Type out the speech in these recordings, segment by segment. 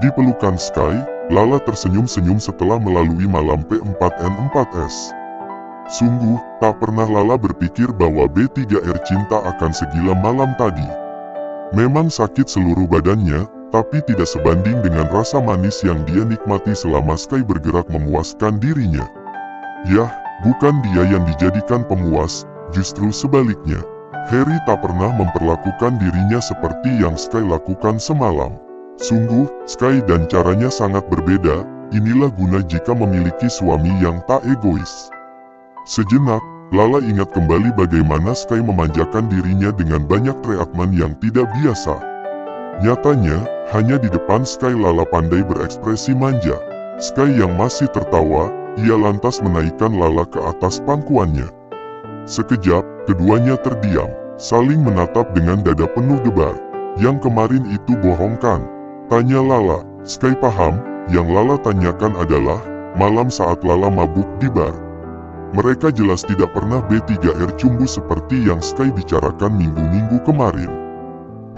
Di pelukan Sky, Lala tersenyum-senyum setelah melalui malam P4N4S. Sungguh, tak pernah Lala berpikir bahwa B3R cinta akan segila malam tadi. Memang sakit seluruh badannya, tapi tidak sebanding dengan rasa manis yang dia nikmati selama Sky bergerak memuaskan dirinya. Yah, bukan dia yang dijadikan pemuas, justru sebaliknya. Harry tak pernah memperlakukan dirinya seperti yang Sky lakukan semalam. Sungguh, Sky dan caranya sangat berbeda, inilah guna jika memiliki suami yang tak egois. Sejenak, Lala ingat kembali bagaimana Sky memanjakan dirinya dengan banyak treatment yang tidak biasa. Nyatanya, hanya di depan Sky Lala pandai berekspresi manja. Sky yang masih tertawa, ia lantas menaikkan Lala ke atas pangkuannya. Sekejap, keduanya terdiam, saling menatap dengan dada penuh gebar. Yang kemarin itu bohong kan? Tanya Lala. Sky paham, yang Lala tanyakan adalah, malam saat Lala mabuk di bar. Mereka jelas tidak pernah B3R cumbu seperti yang Sky bicarakan minggu-minggu kemarin.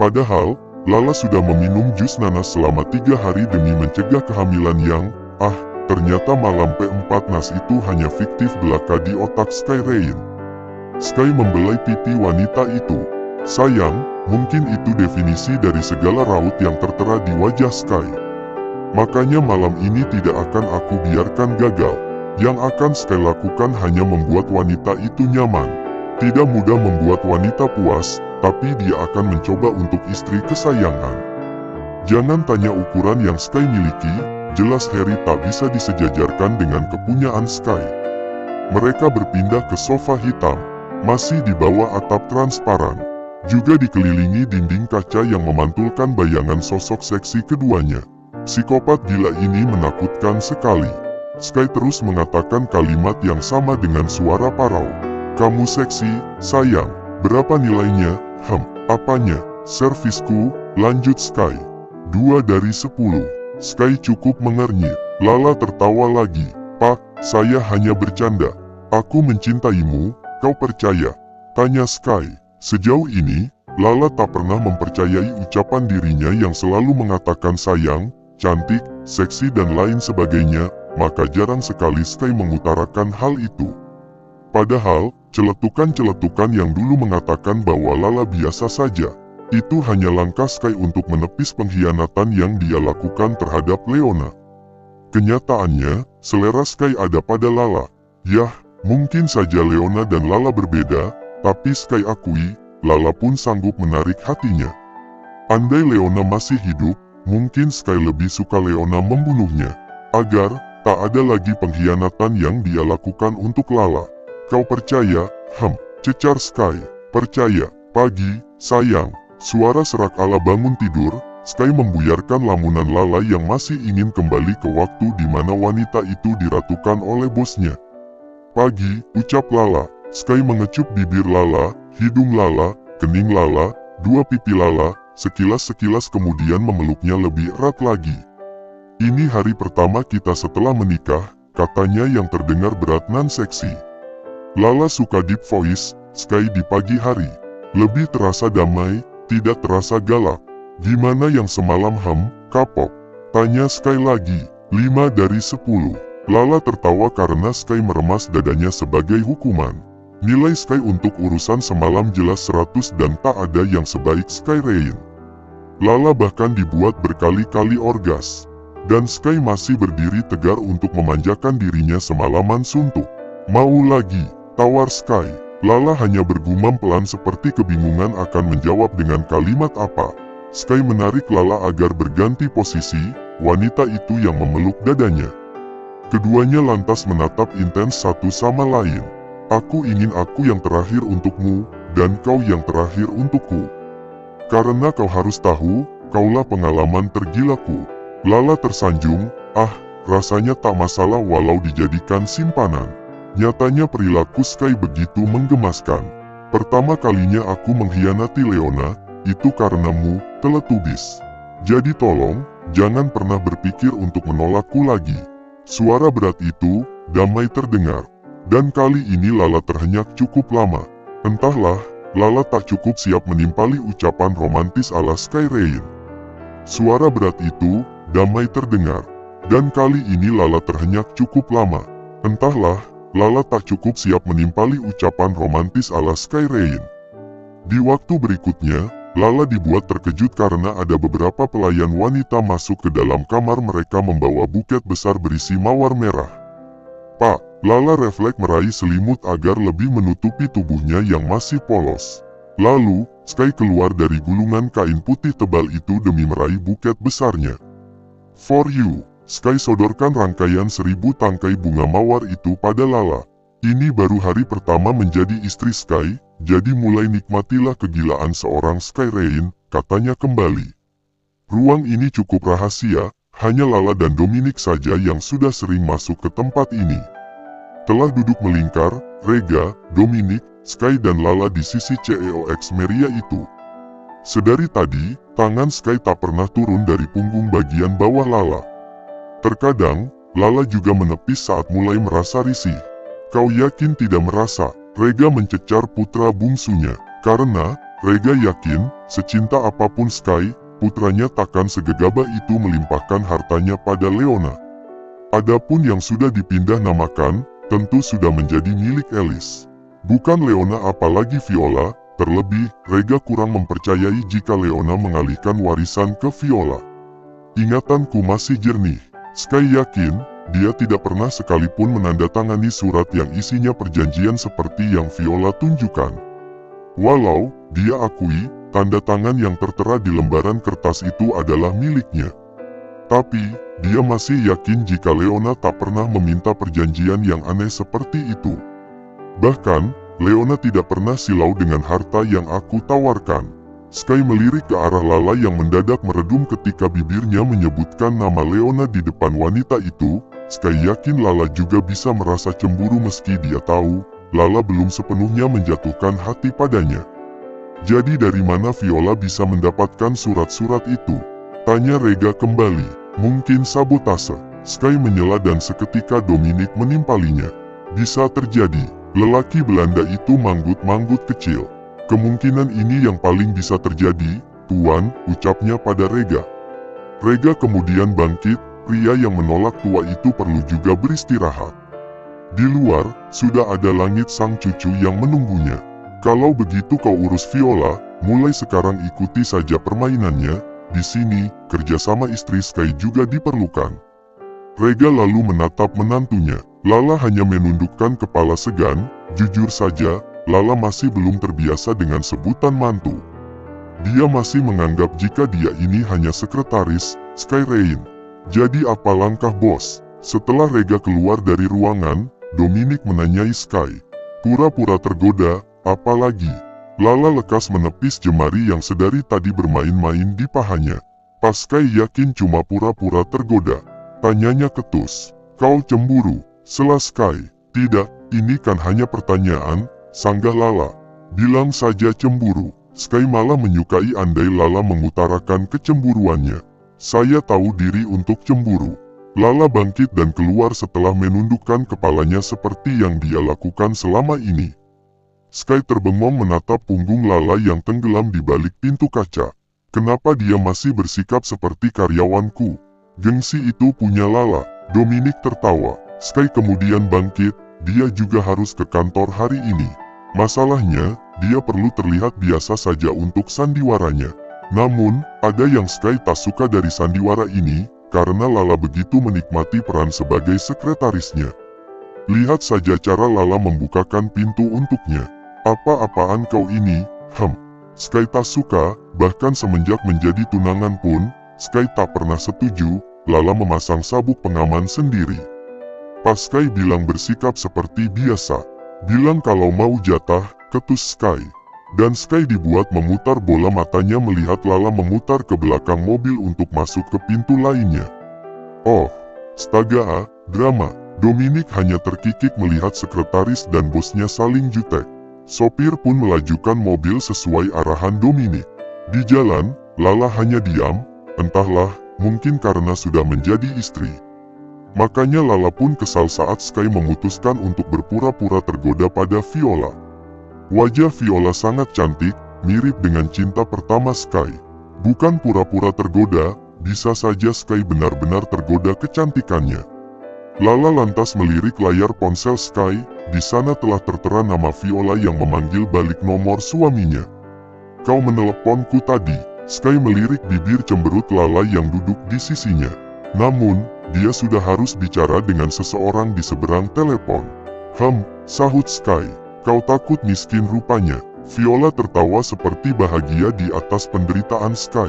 Padahal, Lala sudah meminum jus nanas selama 3 hari demi mencegah kehamilan yang, ternyata malam P4NAS itu hanya fiktif belaka di otak Sky Rain. Sky membelai pipi wanita itu. Sayang, mungkin itu definisi dari segala raut yang tertera di wajah Sky. Makanya malam ini tidak akan aku biarkan gagal. Yang akan Sky lakukan hanya membuat wanita itu nyaman. Tidak mudah membuat wanita puas, tapi dia akan mencoba untuk istri kesayangan. Jangan tanya ukuran yang Sky miliki, jelas Harry tak bisa disejajarkan dengan kepunyaan Sky. Mereka berpindah ke sofa hitam, masih di bawah atap transparan. Juga dikelilingi dinding kaca yang memantulkan bayangan sosok seksi keduanya. Psikopat gila ini menakutkan sekali. Sky terus mengatakan kalimat yang sama dengan suara parau. Kamu seksi, sayang. Berapa nilainya? Apanya? Servisku, lanjut Sky. 2 dari 10. Sky cukup mengernyit. Lala tertawa lagi. Pak, saya hanya bercanda. Aku mencintaimu, kau percaya? Tanya Sky. Sejauh ini, Lala tak pernah mempercayai ucapan dirinya yang selalu mengatakan sayang, cantik, seksi dan lain sebagainya, maka jarang sekali Sky mengutarakan hal itu. Padahal, celetukan-celetukan yang dulu mengatakan bahwa Lala biasa saja, itu hanya langkah Sky untuk menepis pengkhianatan yang dia lakukan terhadap Leona. Kenyataannya, selera Sky ada pada Lala. Yah, mungkin saja Leona dan Lala berbeda, tapi Sky akui, Lala pun sanggup menarik hatinya. Andai Leona masih hidup, mungkin Sky lebih suka Leona membunuhnya, agar tak ada lagi pengkhianatan yang dia lakukan untuk Lala. Kau percaya? Cecar Sky. Percaya. Pagi, sayang. Suara serak ala bangun tidur, Sky membuyarkan lamunan Lala yang masih ingin kembali ke waktu di mana wanita itu diratukan oleh bosnya. Pagi, ucap Lala. Sky mengecup bibir Lala, hidung Lala, kening Lala, 2 pipi Lala, sekilas-sekilas kemudian memeluknya lebih erat lagi. Ini hari pertama kita setelah menikah, katanya yang terdengar berat nan seksi. Lala suka deep voice, Sky di pagi hari. Lebih terasa damai, tidak terasa galak. Gimana yang semalam kapok? Tanya Sky lagi. 5 dari 10. Lala tertawa karena Sky meremas dadanya sebagai hukuman. Nilai Sky untuk urusan semalam jelas 100 dan tak ada yang sebaik Sky Rain. Lala bahkan dibuat berkali-kali orgas. Dan Sky masih berdiri tegar untuk memanjakan dirinya semalaman suntuk. Mau lagi, tawar Sky. Lala hanya bergumam pelan seperti kebingungan akan menjawab dengan kalimat apa. Sky menarik Lala agar berganti posisi, wanita itu yang memeluk dadanya. Keduanya lantas menatap intens satu sama lain. Aku ingin aku yang terakhir untukmu, dan kau yang terakhir untukku. Karena kau harus tahu, kaulah pengalaman tergilaku. Lala tersanjung, rasanya tak masalah walau dijadikan simpanan. Nyatanya perilaku Sky begitu menggemaskan. Pertama kalinya aku mengkhianati Leona, itu karenamu, Teletubbies. Jadi tolong, jangan pernah berpikir untuk menolakku lagi. Suara berat itu, damai terdengar. Dan kali ini Lala terhenyak cukup lama. Entahlah, Lala tak cukup siap menimpali ucapan romantis ala Sky Rain. Suara berat itu, damai terdengar. Dan kali ini Lala terhenyak cukup lama. Entahlah, Lala tak cukup siap menimpali ucapan romantis ala Sky Rain. Di waktu berikutnya, Lala dibuat terkejut karena ada beberapa pelayan wanita masuk ke dalam kamar mereka membawa buket besar berisi mawar merah. Pak, Lala refleks meraih selimut agar lebih menutupi tubuhnya yang masih polos. Lalu, Sky keluar dari gulungan kain putih tebal itu demi meraih buket besarnya. For you. Sky sodorkan rangkaian 1000 tangkai bunga mawar itu pada Lala. Ini baru hari pertama menjadi istri Sky, jadi mulai nikmatilah kegilaan seorang Sky Rain, katanya kembali. Ruang ini cukup rahasia, hanya Lala dan Dominic saja yang sudah sering masuk ke tempat ini. Telah duduk melingkar, Rega, Dominic, Sky dan Lala di sisi CEOX Meria itu. Sedari tadi, tangan Sky tak pernah turun dari punggung bagian bawah Lala. Terkadang, Lala juga menepis saat mulai merasa risih. Kau yakin tidak merasa? Rega mencecar putra bungsunya. Karena, Rega yakin, secinta apapun Sky, putranya takkan segegabah itu melimpahkan hartanya pada Leona. Adapun yang sudah dipindah namakan, tentu sudah menjadi milik Alice. Bukan Leona apalagi Viola, terlebih, Rega kurang mempercayai jika Leona mengalihkan warisan ke Viola. Ingatanku masih jernih. Sky yakin, dia tidak pernah sekalipun menandatangani surat yang isinya perjanjian seperti yang Viola tunjukkan. Walau, dia akui, tanda tangan yang tertera di lembaran kertas itu adalah miliknya. Tapi, dia masih yakin jika Leona tak pernah meminta perjanjian yang aneh seperti itu. Bahkan, Leona tidak pernah silau dengan harta yang aku tawarkan. Sky melirik ke arah Lala yang mendadak meredum ketika bibirnya menyebutkan nama Leona di depan wanita itu. Sky yakin Lala juga bisa merasa cemburu meski dia tahu, Lala belum sepenuhnya menjatuhkan hati padanya. Jadi dari mana Viola bisa mendapatkan surat-surat itu? Tanya Rega kembali. Mungkin sabotase. Sky menyela dan seketika Dominic menimpalinya. Bisa terjadi, lelaki Belanda itu manggut-manggut kecil. Kemungkinan ini yang paling bisa terjadi, Tuan, ucapnya pada Rega. Rega kemudian bangkit, pria yang menolak tua itu perlu juga beristirahat. Di luar, sudah ada langit sang cucu yang menunggunya. Kalau begitu kau urus Viola, mulai sekarang ikuti saja permainannya, di sini, kerjasama istri Sky juga diperlukan. Rega lalu menatap menantunya. Lala hanya menundukkan kepala segan, jujur saja, Lala masih belum terbiasa dengan sebutan mantu. Dia masih menganggap jika dia ini hanya sekretaris, Sky Rain. Jadi apa langkah bos? Setelah Rega keluar dari ruangan, Dominic menanyai Sky. Pura-pura tergoda, apalagi? Lala lekas menepis jemari yang sedari tadi bermain-main di pahanya. Pas Sky yakin cuma pura-pura tergoda. Tanyanya ketus. Kau cemburu? Sela Sky. Tidak, ini kan hanya pertanyaan. Sanggah Lala. Bilang saja cemburu. Sky malah menyukai andai Lala mengutarakan kecemburuannya. Saya tahu diri untuk cemburu. Lala bangkit dan keluar setelah menundukkan kepalanya seperti yang dia lakukan selama ini. Sky terbengong menatap punggung Lala yang tenggelam di balik pintu kaca. Kenapa dia masih bersikap seperti karyawanku? Gengsi itu punya Lala. Dominic tertawa. Sky kemudian bangkit, dia juga harus ke kantor hari ini. Masalahnya, dia perlu terlihat biasa saja untuk sandiwaranya. Namun, ada yang Sky tak suka dari sandiwara ini, karena Lala begitu menikmati peran sebagai sekretarisnya. Lihat saja cara Lala membukakan pintu untuknya. Apa-apaan kau ini? Sky tak suka, bahkan semenjak menjadi tunangan pun, Sky tak pernah setuju, Lala memasang sabuk pengaman sendiri. Pas Sky bilang bersikap seperti biasa. Bilang kalau mau jatah, ketus Sky. Dan Sky dibuat memutar bola matanya melihat Lala memutar ke belakang mobil untuk masuk ke pintu lainnya. Oh, astaga, drama. Dominic hanya terkikik melihat sekretaris dan bosnya saling jutek. Sopir pun melajukan mobil sesuai arahan Dominic. Di jalan, Lala hanya diam, entahlah, mungkin karena sudah menjadi istri. Makanya Lala pun kesal saat Sky memutuskan untuk berpura-pura tergoda pada Viola. Wajah Viola sangat cantik, mirip dengan cinta pertama Sky. Bukan pura-pura tergoda, Bisa saja Sky benar-benar tergoda kecantikannya. Lala lantas melirik layar ponsel Sky. Di sana telah tertera nama Viola yang memanggil balik nomor suaminya. "Kau meneleponku tadi." Sky melirik bibir cemberut Lala yang duduk di sisinya. Namun, dia sudah harus bicara dengan seseorang di seberang telepon. Sahut Sky. "Kau takut miskin rupanya." Viola tertawa seperti bahagia di atas penderitaan Sky.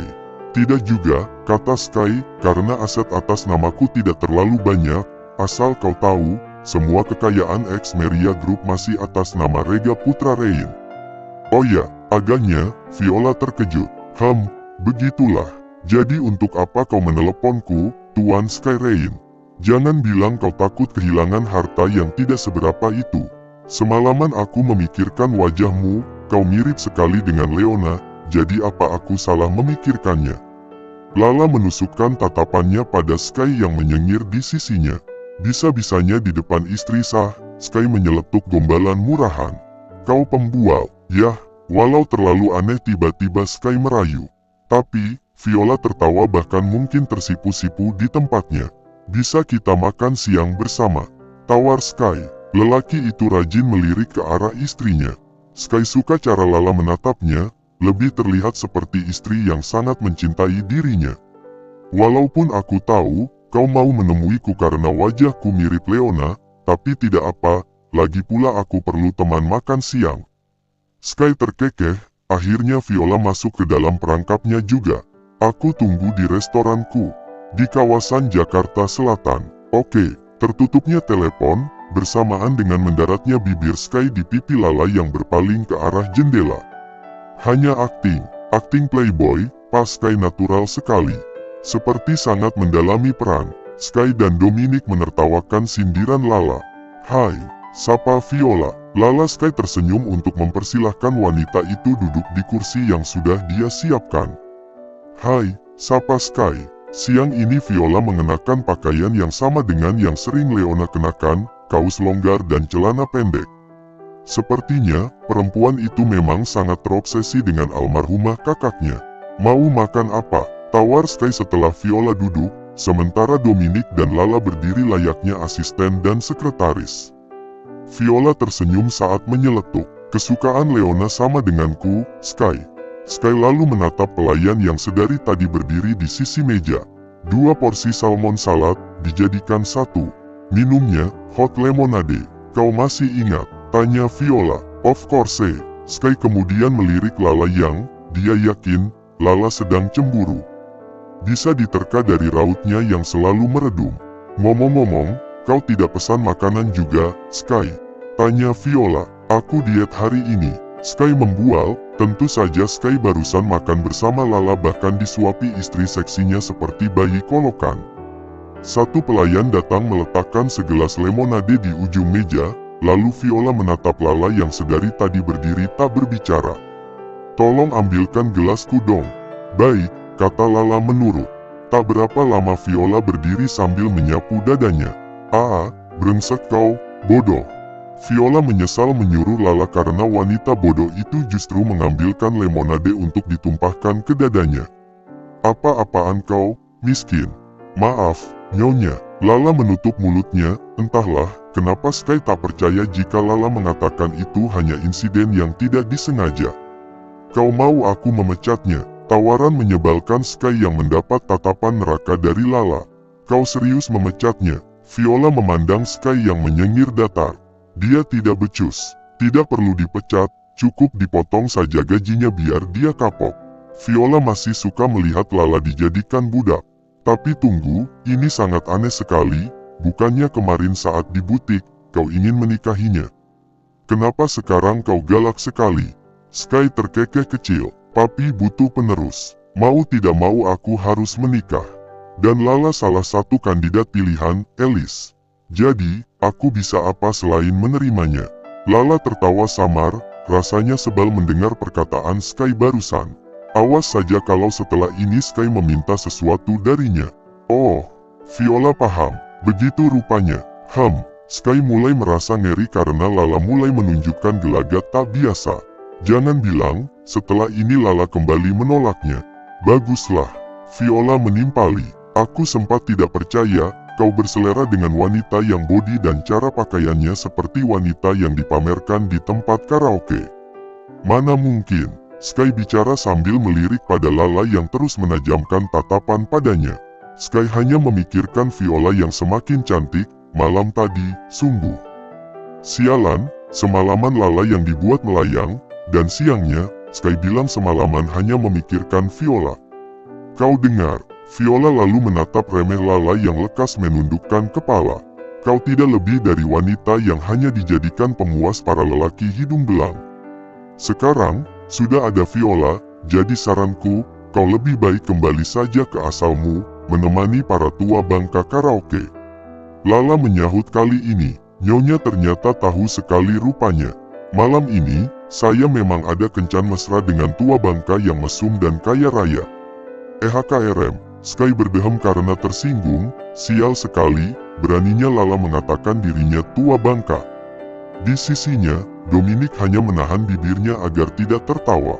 "Tidak juga," kata Sky, "karena aset atas namaku tidak terlalu banyak. Asal kau tahu, semua kekayaan Xmeria Group masih atas nama Rega Putra Rain." "Oh ya," agaknya, Viola terkejut. Begitulah. Jadi untuk apa kau meneleponku, Tuan Sky Rain? Jangan bilang kau takut kehilangan harta yang tidak seberapa itu. Semalaman aku memikirkan wajahmu, kau mirip sekali dengan Leona, jadi apa aku salah memikirkannya?" Lala menusukkan tatapannya pada Sky yang menyengir di sisinya. Bisa-bisanya di depan istri sah, Sky menyeletuk gombalan murahan. "Kau pembual." "Yah." Walau terlalu aneh tiba-tiba Sky merayu. Tapi, Viola tertawa bahkan mungkin tersipu-sipu di tempatnya. "Bisa kita makan siang bersama?" tawar Sky. Lelaki itu rajin melirik ke arah istrinya. Sky suka cara Lala menatapnya, lebih terlihat seperti istri yang sangat mencintai dirinya. "Walaupun aku tahu, kau mau menemuiku karena wajahku mirip Leona, tapi tidak apa, lagi pula aku perlu teman makan siang." Sky terkekeh, akhirnya Viola masuk ke dalam perangkapnya juga. "Aku tunggu di restoranku, di kawasan Jakarta Selatan." "Oke." Tertutupnya telepon, bersamaan dengan mendaratnya bibir Sky di pipi Lala yang berpaling ke arah jendela. Hanya akting playboy, pas Sky natural sekali. Seperti sangat mendalami peran, Sky dan Dominic menertawakan sindiran Lala. "Hai," sapa Viola. Lala Sky tersenyum untuk mempersilahkan wanita itu duduk di kursi yang sudah dia siapkan. "Hai," sapa Sky. Siang ini Viola mengenakan pakaian yang sama dengan yang sering Leona kenakan, kaos longgar dan celana pendek. Sepertinya, perempuan itu memang sangat terobsesi dengan almarhumah kakaknya. "Mau makan apa?" tawar Sky setelah Viola duduk, sementara Dominic dan Lala berdiri layaknya asisten dan sekretaris. Viola tersenyum saat menyeletuk. "Kesukaan Leona sama denganku, Sky." Sky lalu menatap pelayan yang sedari tadi berdiri di sisi meja. 2 porsi salmon salad, dijadikan 1. Minumnya, hot lemonade. "Kau masih ingat?" tanya Viola. "Of course." Sky kemudian melirik Lala yang, dia yakin, Lala sedang cemburu. Bisa diterka dari rautnya yang selalu meredum. "Ngomong-ngomong, kau tidak pesan makanan juga, Sky?" tanya Viola. "Aku diet hari ini." Sky membual, tentu saja Sky barusan makan bersama Lala bahkan disuapi istri seksinya seperti bayi kolokan. Satu pelayan datang meletakkan segelas lemonade di ujung meja, lalu Viola menatap Lala yang sedari tadi berdiri tak berbicara. "Tolong ambilkan gelasku dong." "Baik," kata Lala menurut. Tak berapa lama Viola berdiri sambil menyapu dadanya. Brengsek kau, bodoh." Viola menyesal menyuruh Lala karena wanita bodoh itu justru mengambilkan lemonade untuk ditumpahkan ke dadanya. "Apa-apaan kau, miskin?" "Maaf, Nyonya." Lala menutup mulutnya, entahlah, kenapa Sky tak percaya jika Lala mengatakan itu hanya insiden yang tidak disengaja. "Kau mau aku memecatnya?" Tawaran menyebalkan Sky yang mendapat tatapan neraka dari Lala. "Kau serius memecatnya?" Viola memandang Sky yang menyengir datar. Dia tidak becus, tidak perlu dipecat, cukup dipotong saja gajinya biar dia kapok. Viola masih suka melihat Lala dijadikan budak. Tapi tunggu, ini sangat aneh sekali, bukannya kemarin saat di butik, kau ingin menikahinya? Kenapa sekarang kau galak sekali? Sky terkekeh kecil. "Papi butuh penerus. Mau tidak mau aku harus menikah. Dan Lala salah satu kandidat pilihan, Alice. Jadi, aku bisa apa selain menerimanya?" Lala tertawa samar, rasanya sebal mendengar perkataan Sky barusan. Awas saja kalau setelah ini Sky meminta sesuatu darinya. Oh, Viola paham, begitu rupanya. Sky mulai merasa ngeri karena Lala mulai menunjukkan gelagat tak biasa. Jangan bilang, setelah ini Lala kembali menolaknya. Baguslah. Viola menimpali. Aku sempat tidak percaya, kau berselera dengan wanita yang body dan cara pakaiannya seperti wanita yang dipamerkan di tempat karaoke. Mana mungkin, Sky bicara sambil melirik pada Lala yang terus menajamkan tatapan padanya. Sky hanya memikirkan Viola yang semakin cantik, malam tadi, sungguh. Sialan, semalaman Lala yang dibuat melayang, dan siangnya, Sky bilang semalaman hanya memikirkan Viola. Kau dengar? Viola lalu menatap remeh Lala yang lekas menundukkan kepala. Kau tidak lebih dari wanita yang hanya dijadikan pemuas para lelaki hidung belang. Sekarang, sudah ada Viola, jadi saranku, kau lebih baik kembali saja ke asalmu, menemani para tua bangka karaoke. Lala menyahut kali ini, Nyonya ternyata tahu sekali rupanya. Malam ini, saya memang ada kencan mesra dengan tua bangka yang mesum dan kaya raya. KRM. Sky berdehem karena tersinggung, sial sekali, beraninya Lala mengatakan dirinya tua bangka. Di sisinya, Dominic hanya menahan bibirnya agar tidak tertawa.